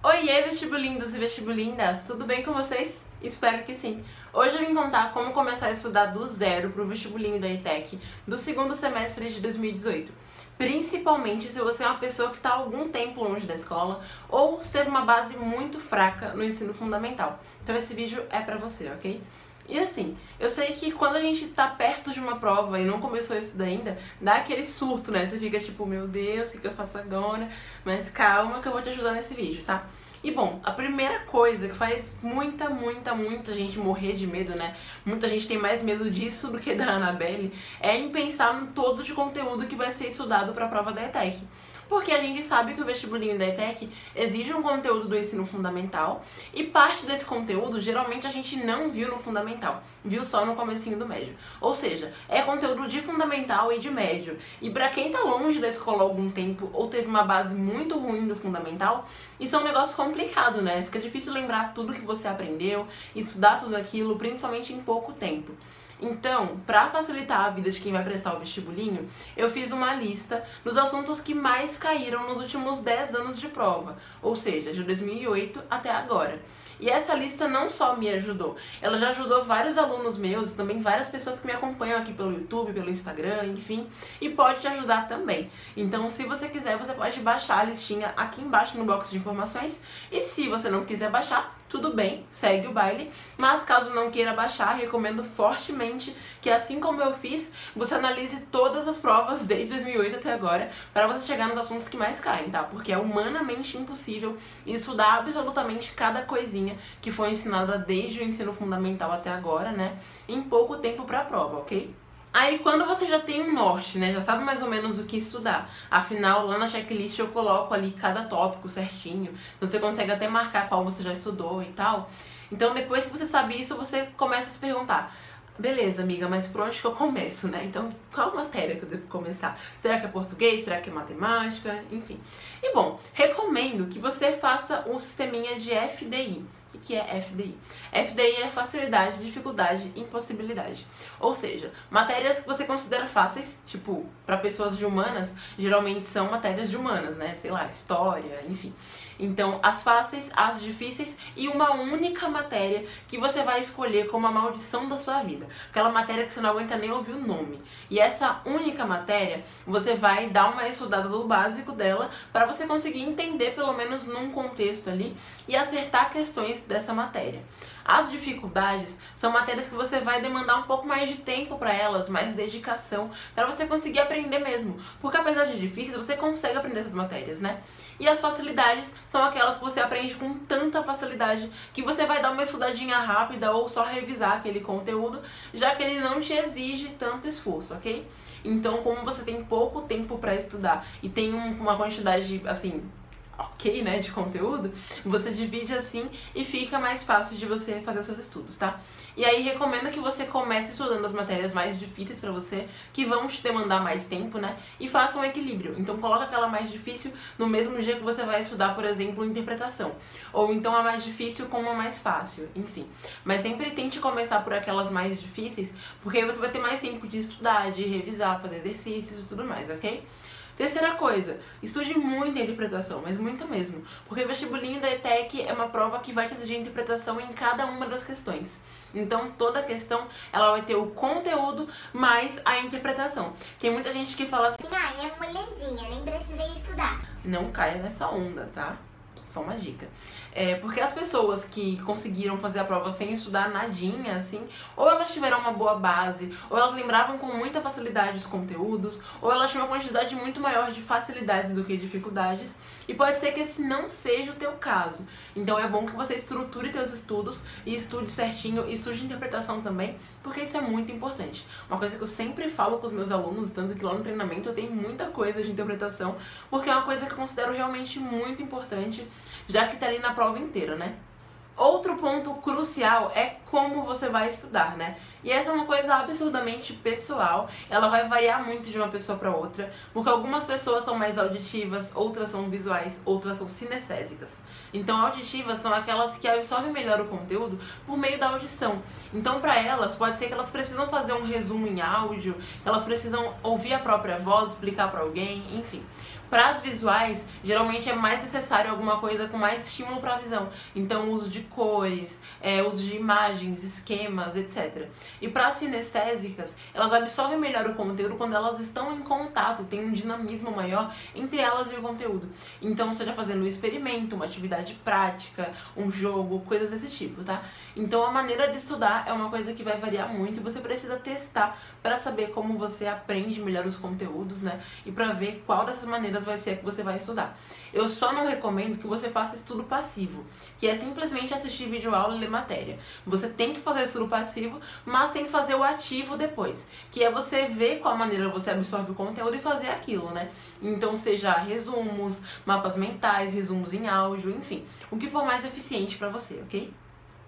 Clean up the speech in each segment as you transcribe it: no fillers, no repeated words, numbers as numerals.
Oiê, vestibulindos e vestibulindas! Tudo bem com vocês? Espero que sim! Hoje eu vim contar como começar a estudar do zero para o vestibulinho da ETEC do segundo semestre de 2018. Principalmente se você é uma pessoa que está há algum tempo longe da escola ou se teve uma base muito fraca no ensino fundamental. Então esse vídeo é pra você, ok? E assim, eu sei que quando a gente tá perto de uma prova e não começou a estudar ainda, dá aquele surto, né? Você fica tipo, meu Deus, o que eu faço agora? Mas calma que eu vou te ajudar nesse vídeo, tá? E bom, a primeira coisa que faz muita gente morrer de medo, né? Muita gente tem mais medo disso do que da Annabelle, é em pensar no todo de conteúdo que vai ser estudado para a prova da ETEC. Porque a gente sabe que o vestibulinho da ETEC exige um conteúdo do ensino fundamental e parte desse conteúdo geralmente a gente não viu no fundamental, viu só no comecinho do médio. Ou seja, é conteúdo de fundamental e de médio. E pra quem tá longe da escola há algum tempo ou teve uma base muito ruim do fundamental, isso é um negócio complicado, né? Fica difícil lembrar tudo que você aprendeu, estudar tudo aquilo, principalmente em pouco tempo. Então, para facilitar a vida de quem vai prestar o vestibulinho, eu fiz uma lista dos assuntos que mais caíram nos últimos 10 anos de prova, ou seja, de 2008 até agora. E essa lista não só me ajudou, ela já ajudou vários alunos meus e também várias pessoas que me acompanham aqui pelo YouTube, pelo Instagram, enfim, e pode te ajudar também. Então, se você quiser, você pode baixar a listinha aqui embaixo no box de informações, e se você não quiser baixar, tudo bem, segue o baile, mas caso não queira baixar, recomendo fortemente que, assim como eu fiz, você analise todas as provas desde 2008 até agora, para você chegar nos assuntos que mais caem, tá? Porque é humanamente impossível estudar absolutamente cada coisinha que foi ensinada desde o ensino fundamental até agora, né? Em pouco tempo para a prova, ok? Aí quando você já tem um norte, né, já sabe mais ou menos o que estudar, afinal lá na checklist eu coloco ali cada tópico certinho, então você consegue até marcar qual você já estudou e tal. Então depois que você sabe isso, você começa a se perguntar, beleza amiga, mas por onde que eu começo, né? Então qual matéria que eu devo começar? Será que é português? Será que é matemática? Enfim. E bom, recomendo que você faça um sisteminha de FDI. O que é FDI? FDI é facilidade, dificuldade, impossibilidade. Ou seja, matérias que você considera fáceis, tipo, para pessoas de humanas, geralmente são matérias de humanas, né? Sei lá, história, enfim. Então, as fáceis, as difíceis e uma única matéria que você vai escolher como a maldição da sua vida. Aquela matéria que você não aguenta nem ouvir o nome. E essa única matéria, você vai dar uma estudada do básico dela para você conseguir entender pelo menos num contexto ali e acertar questões dessa matéria. As dificuldades são matérias que você vai demandar um pouco mais de tempo para elas, mais dedicação, para você conseguir aprender mesmo. Porque apesar de difíceis, você consegue aprender essas matérias, né? E as facilidades são aquelas que você aprende com tanta facilidade que você vai dar uma estudadinha rápida ou só revisar aquele conteúdo, já que ele não te exige tanto esforço, ok? Então, como você tem pouco tempo para estudar e tem uma quantidade, assim, ok, né, de conteúdo, você divide assim e fica mais fácil de você fazer os seus estudos, tá? E aí recomendo que você comece estudando as matérias mais difíceis pra você, que vão te demandar mais tempo, né? E faça um equilíbrio. Então coloca aquela mais difícil no mesmo dia que você vai estudar, por exemplo, interpretação. Ou então a mais difícil com uma mais fácil, enfim. Mas sempre tente começar por aquelas mais difíceis, porque aí você vai ter mais tempo de estudar, de revisar, fazer exercícios e tudo mais, ok? Terceira coisa, estude muito a interpretação, mas muito mesmo, porque o vestibulinho da ETEC é uma prova que vai te exigir interpretação em cada uma das questões. Então toda questão ela vai ter o conteúdo mais a interpretação. Tem muita gente que fala assim, é molezinha, nem precisei estudar. Não caia nessa onda, tá? Só uma dica. Porque as pessoas que conseguiram fazer a prova sem estudar nadinha, assim, ou elas tiveram uma boa base, ou elas lembravam com muita facilidade os conteúdos, ou elas tinham uma quantidade muito maior de facilidades do que dificuldades, e pode ser que esse não seja o teu caso. Então é bom que você estruture teus estudos e estude certinho, e estude interpretação também, porque isso é muito importante. Uma coisa que eu sempre falo com os meus alunos, tanto que lá no treinamento eu tenho muita coisa de interpretação, porque é uma coisa que eu considero realmente muito importante, já que tá ali na prova inteira, né? Outro ponto crucial é como você vai estudar, né? E essa é uma coisa absurdamente pessoal, ela vai variar muito de uma pessoa para outra, porque algumas pessoas são mais auditivas, outras são visuais, outras são sinestésicas. Então auditivas são aquelas que absorvem melhor o conteúdo por meio da audição. Então para elas, pode ser que elas precisam fazer um resumo em áudio, elas precisam ouvir a própria voz, explicar para alguém, enfim. Para as visuais, geralmente é mais necessário alguma coisa com mais estímulo para a visão. Então, uso de cores, uso de imagens, esquemas, etc. E para as sinestésicas, elas absorvem melhor o conteúdo quando elas estão em contato, tem um dinamismo maior entre elas e o conteúdo. Então, seja fazendo um experimento, uma atividade prática, um jogo, coisas desse tipo, tá? Então, a maneira de estudar é uma coisa que vai variar muito e você precisa testar para saber como você aprende melhor os conteúdos, né? E para ver qual dessas maneiras vai ser a que você vai estudar. Eu só não recomendo que você faça estudo passivo, que é simplesmente assistir videoaula e ler matéria. Você tem que fazer estudo passivo, mas tem que fazer o ativo depois, que é você ver qual maneira você absorve o conteúdo e fazer aquilo, né? Então, seja resumos, mapas mentais, resumos em áudio, enfim, o que for mais eficiente para você, ok?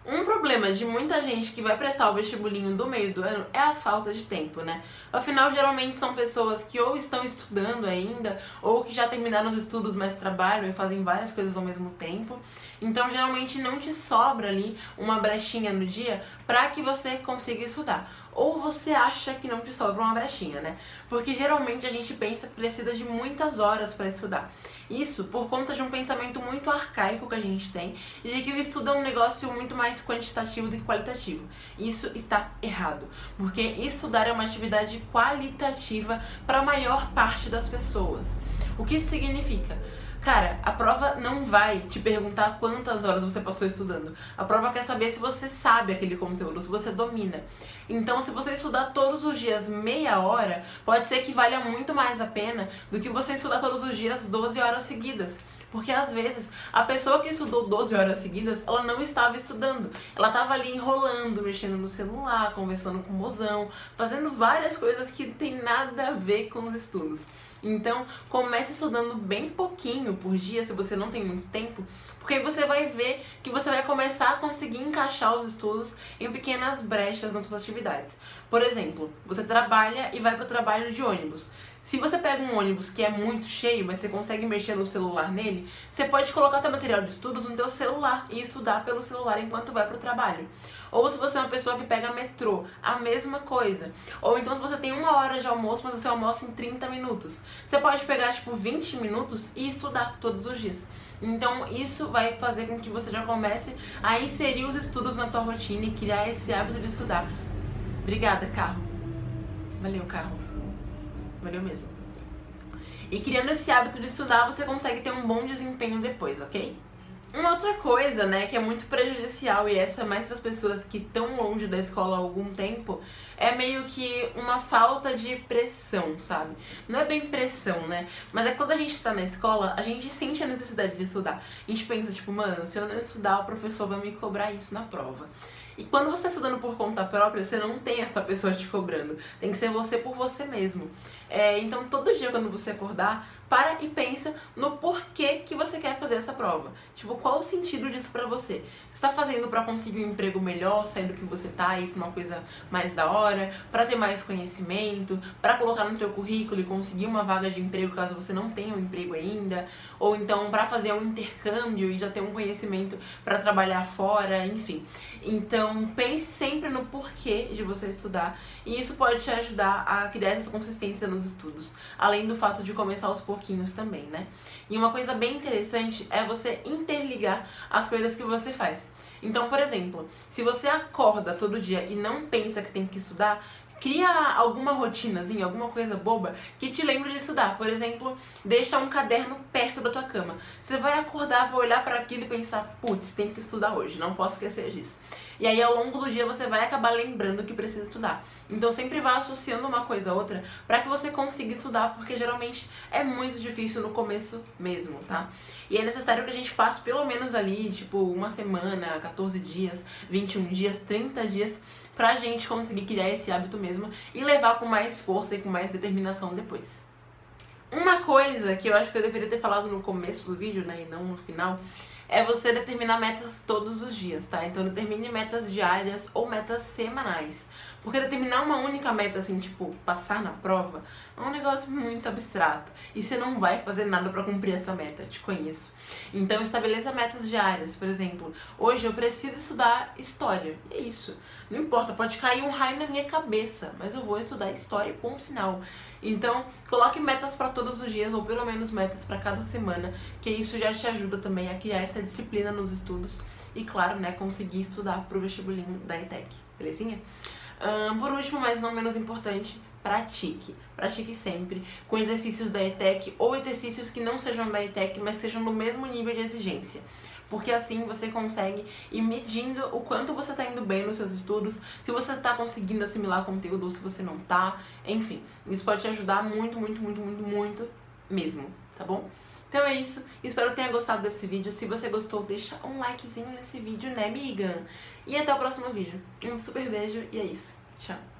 Um problema de muita gente que vai prestar o vestibulinho do meio do ano é a falta de tempo, né? Afinal, geralmente são pessoas que ou estão estudando ainda, ou que já terminaram os estudos, mas trabalham e fazem várias coisas ao mesmo tempo. Então, geralmente não te sobra ali uma brechinha no dia para que você consiga estudar. Ou você acha que não te sobra uma brechinha, né? Porque geralmente a gente pensa que precisa de muitas horas para estudar. Isso por conta de um pensamento muito arcaico que a gente tem e de que o estudo é um negócio muito mais quantitativo do que qualitativo. Isso está errado, porque estudar é uma atividade qualitativa para a maior parte das pessoas. O que isso significa? Cara, a prova não vai te perguntar quantas horas você passou estudando. A prova quer saber se você sabe aquele conteúdo, se você domina. Então, se você estudar todos os dias meia hora, pode ser que valha muito mais a pena do que você estudar todos os dias 12 horas seguidas. Porque às vezes a pessoa que estudou 12 horas seguidas, ela não estava estudando. Ela estava ali enrolando, mexendo no celular, conversando com o mozão, fazendo várias coisas que não tem nada a ver com os estudos. Então, comece estudando bem pouquinho por dia, se você não tem muito tempo, porque aí você vai ver que você vai começar a conseguir encaixar os estudos em pequenas brechas nas suas atividades. Por exemplo, você trabalha e vai para o trabalho de ônibus. Se você pega um ônibus que é muito cheio, mas você consegue mexer no celular nele, você pode colocar seu material de estudos no teu celular e estudar pelo celular enquanto vai para o trabalho. Ou se você é uma pessoa que pega metrô, a mesma coisa. Ou então se você tem 1 hora de almoço, mas você almoça em 30 minutos. Você pode pegar, 20 minutos e estudar todos os dias. Então isso vai fazer com que você já comece a inserir os estudos na tua rotina e criar esse hábito de estudar. Obrigada, carro. Valeu, carro. Valeu mesmo. E criando esse hábito de estudar, você consegue ter um bom desempenho depois, ok? Uma outra coisa, né, que é muito prejudicial, e essa é mais para as pessoas que estão longe da escola há algum tempo, é meio que uma falta de pressão, sabe? Não é bem pressão, né? Mas é quando a gente tá na escola, a gente sente a necessidade de estudar. A gente pensa, mano, se eu não estudar, o professor vai me cobrar isso na prova. E quando você está estudando por conta própria, você não tem essa pessoa te cobrando. Tem que ser você por você mesmo. Então, todo dia quando você acordar, para e pensa no porquê que você quer fazer essa prova. Qual o sentido disso pra você? Você tá fazendo pra conseguir um emprego melhor, sair do que você tá, ir pra uma coisa mais da hora, pra ter mais conhecimento, pra colocar no teu currículo e conseguir uma vaga de emprego caso você não tenha um emprego ainda, ou então pra fazer um intercâmbio e já ter um conhecimento pra trabalhar fora, enfim. Então, pense sempre no porquê de você estudar, e isso pode te ajudar a criar essa consistência nos estudos, além do fato de começar aos pouquinhos também, né? E uma coisa bem interessante é você interligar as coisas que você faz. Então, por exemplo, se você acorda todo dia e não pensa que tem que estudar, cria alguma rotinazinha, alguma coisa boba que te lembre de estudar. Por exemplo, deixa um caderno perto da tua cama. Você vai acordar, vai olhar para aquilo e pensar, putz, tem que estudar hoje, não posso esquecer disso. E aí, ao longo do dia, você vai acabar lembrando que precisa estudar. Então, sempre vá associando uma coisa a outra para que você consiga estudar, porque geralmente é muito difícil no começo mesmo, tá? E é necessário que a gente passe pelo menos ali, 1 semana, 14 dias, 21 dias, 30 dias, pra gente conseguir criar esse hábito mesmo e levar com mais força e com mais determinação depois. Uma coisa que eu acho que eu deveria ter falado no começo do vídeo, né, e não no final, é você determinar metas todos os dias, tá? Então determine metas diárias ou metas semanais. Porque determinar uma única meta, assim, tipo, passar na prova, é um negócio muito abstrato. E você não vai fazer nada pra cumprir essa meta, te conheço. Então estabeleça metas diárias. Por exemplo, hoje eu preciso estudar história. E é isso. Não importa, pode cair um raio na minha cabeça, mas eu vou estudar história, ponto final. Então, coloque metas pra todos os dias, ou pelo menos metas pra cada semana, que isso já te ajuda também a criar essa disciplina nos estudos. E claro, né, conseguir estudar pro vestibulinho da ETEC, belezinha? Por último, mas não menos importante, pratique. Pratique sempre com exercícios da ETEC ou exercícios que não sejam da ETEC, mas que sejam no mesmo nível de exigência. Porque assim você consegue ir medindo o quanto você está indo bem nos seus estudos, se você está conseguindo assimilar conteúdo ou se você não tá. Enfim, isso pode te ajudar muito, muito, muito, muito, muito mesmo, tá bom? Então é isso, espero que tenha gostado desse vídeo. Se você gostou, deixa um likezinho nesse vídeo, né, amiga? E até o próximo vídeo. Um super beijo e é isso. Tchau.